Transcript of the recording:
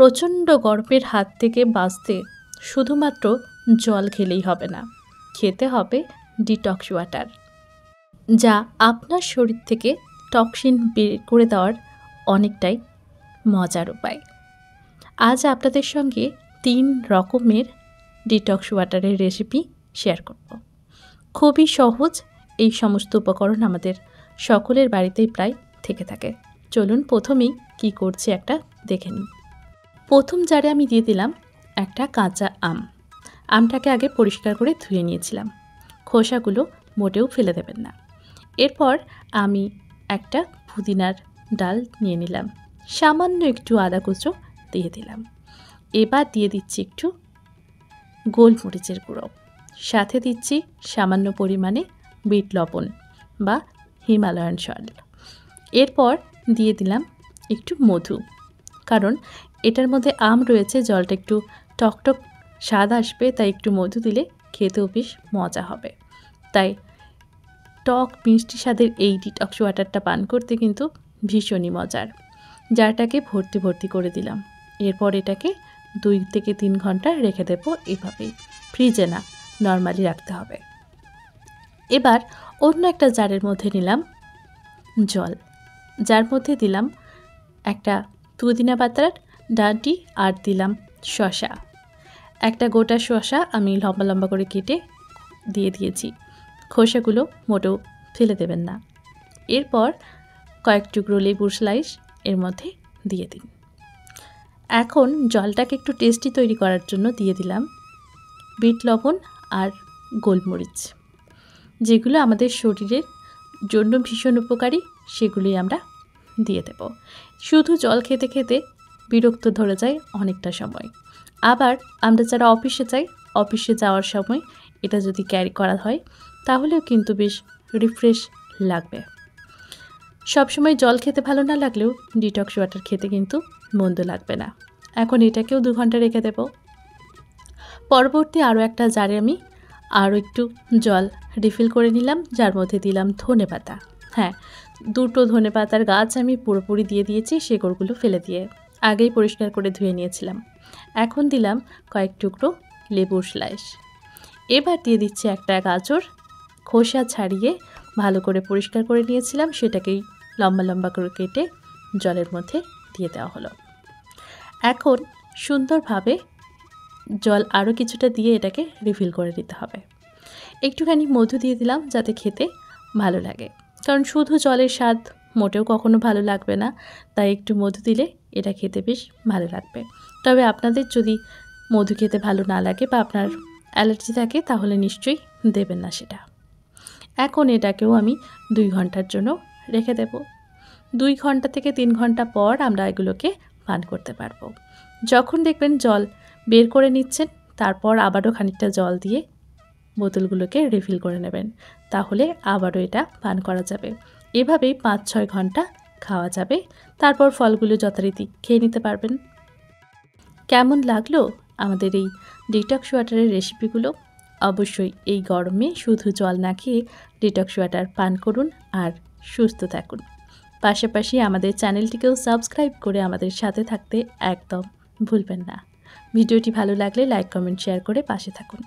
প্রচণ্ড গরমের হাত থেকে বাঁচতে শুধুমাত্র জল খেলেই হবে না, খেতে হবে ডিটক্স ওয়াটার, যা আপনার শরীর থেকে টক্সিন বের করে দেওয়ার অনেকটাই মজার উপায়। আজ আপনাদের সঙ্গে 3 রকমের ডিটক্স ওয়াটারের রেসিপি শেয়ার করব। খুবই সহজ, এই সমস্ত উপকরণ আমাদের সকলের বাড়িতেই প্রায় থেকে থাকে। চলুন প্রথমেই কি করছি একটা দেখে নিই। প্রথম জারে আমি দিয়ে দিলাম একটা কাঁচা আম। আমটাকে আগে পরিষ্কার করে ধুয়ে নিয়েছিলাম, খোসাগুলো মোটেও ফেলে দেবেন না। এরপর আমি একটা পুদিনার ডাল নিয়ে নিলাম, সামান্য একটু আদা কুচো দিয়ে দিলাম। এবার দিয়ে দিচ্ছি একটু গোলমরিচের গুঁড়ো, সাথে দিচ্ছি সামান্য পরিমাণে বিট লবণ বা হিমালয়ান সল্ট। এরপর দিয়ে দিলাম একটু মধু, কারণ এটার মধ্যে আম রয়েছে, জলটা একটু টকটক স্বাদ আসবে, তাই একটু মধু দিলে খেতেও বেশ মজা হবে। তাই টক মিষ্টি স্বাদের এই ডিটক্স ওয়াটারটা পান করতে কিন্তু ভীষণই মজার। জারটাকে ভর্তি ভর্তি করে দিলাম। এরপর এটাকে 2 থেকে 3 ঘন্টা রেখে দেবো, এভাবেই, ফ্রিজে না, নর্মালি রাখতে হবে। এবার অন্য একটা জারের মধ্যে নিলাম জল, যার মধ্যে দিলাম একটা পুদিনা পাতার ডাঁটি আর দিলাম শসা। একটা গোটা শসা আমি লম্বা লম্বা করে কেটে দিয়ে দিয়েছি, খোসাগুলো মোটেও ফেলে দেবেন না। এরপর কয়েক টুকরো লেবুর স্লাইস এর মধ্যে দিয়ে দিন। এখন জলটাকে একটু টেস্টি তৈরি করার জন্য দিয়ে দিলাম বিট লবণ আর গোলমরিচ, যেগুলো আমাদের শরীরের জন্য ভীষণ উপকারী, সেগুলোই আমরা দিয়ে দেব। শুধু জল খেতে খেতে বিরক্ত ধরে যায় অনেকটা সময়। আবার আমরা যারা অফিসে যাই, অফিসে যাওয়ার সময় এটা যদি ক্যারি করা হয় তাহলেও কিন্তু বেশ রিফ্রেশ লাগবে। সবসময় জল খেতে ভালো না লাগলেও ডিটক্স ওয়াটার খেতে কিন্তু মন্দ লাগবে না। এখন এটাকেও 2 ঘন্টা রেখে দেব। পরবর্তী আরও একটা জারে আমি আরও একটু জল রিফিল করে নিলাম, যার মধ্যে দিলাম ধনেপাতা। হ্যাঁ, 2টো ধনেপাতার গাছ আমি পুরোপুরি দিয়ে দিয়েছি, শেকড়গুলো ফেলে দিয়ে আগেই পরিষ্কার করে ধুয়ে নিয়েছিলাম। এখন দিলাম কয়েক টুকরো লেবুর স্লাইস। এবার দিয়ে দিচ্ছি একটা গাজর, খোসা ছাড়িয়ে ভালো করে পরিষ্কার করে নিয়েছিলাম, সেটাকেই লম্বা লম্বা করে কেটে জলের মধ্যে দিয়ে দেওয়া হলো। এখন সুন্দরভাবে জল আরও কিছুটা দিয়ে এটাকে রিফিল করে দিতে হবে। একটুখানি মধু দিয়ে দিলাম যাতে খেতে ভালো লাগে, কারণ শুধু জলের স্বাদ মোটেও কখনো ভালো লাগবে না, তাই একটু মধু দিলে এটা খেতে বেশ ভালো লাগবে। তবে আপনাদের যদি মধু খেতে ভালো না লাগে বা আপনার অ্যালার্জি থাকে তাহলে নিশ্চয়ই দেবেন না সেটা। এখন এটাকেও আমি 2 ঘন্টার জন্য রেখে দেব। 2 ঘন্টা থেকে 3 ঘন্টা পর আমরা এগুলোকে পান করতে পারবো। যখন দেখবেন জল বের করে নিচ্ছেন, তারপর আবারও খানিকটা জল দিয়ে বোতলগুলোকে রিফিল করে নেবেন, তাহলে আবারও এটা পান করা যাবে। এভাবেই 5-6 ঘন্টা খাওয়া যাবে, তারপর ফলগুলো যথারীতি খেয়ে নিতে পারবেন। কেমন লাগলো আমাদের এই ডিটক্স ওয়াটারের রেসিপিগুলো? অবশ্যই এই গরমে শুধু জল না খেয়ে ডিটক্স ওয়াটার পান করুন আর সুস্থ থাকুন। পাশাপাশি আমাদের চ্যানেলটিকেও সাবস্ক্রাইব করে আমাদের সাথে থাকতে একদম ভুলবেন না। ভিডিওটি ভালো লাগলে লাইক, কমেন্ট, শেয়ার করে পাশে থাকুন।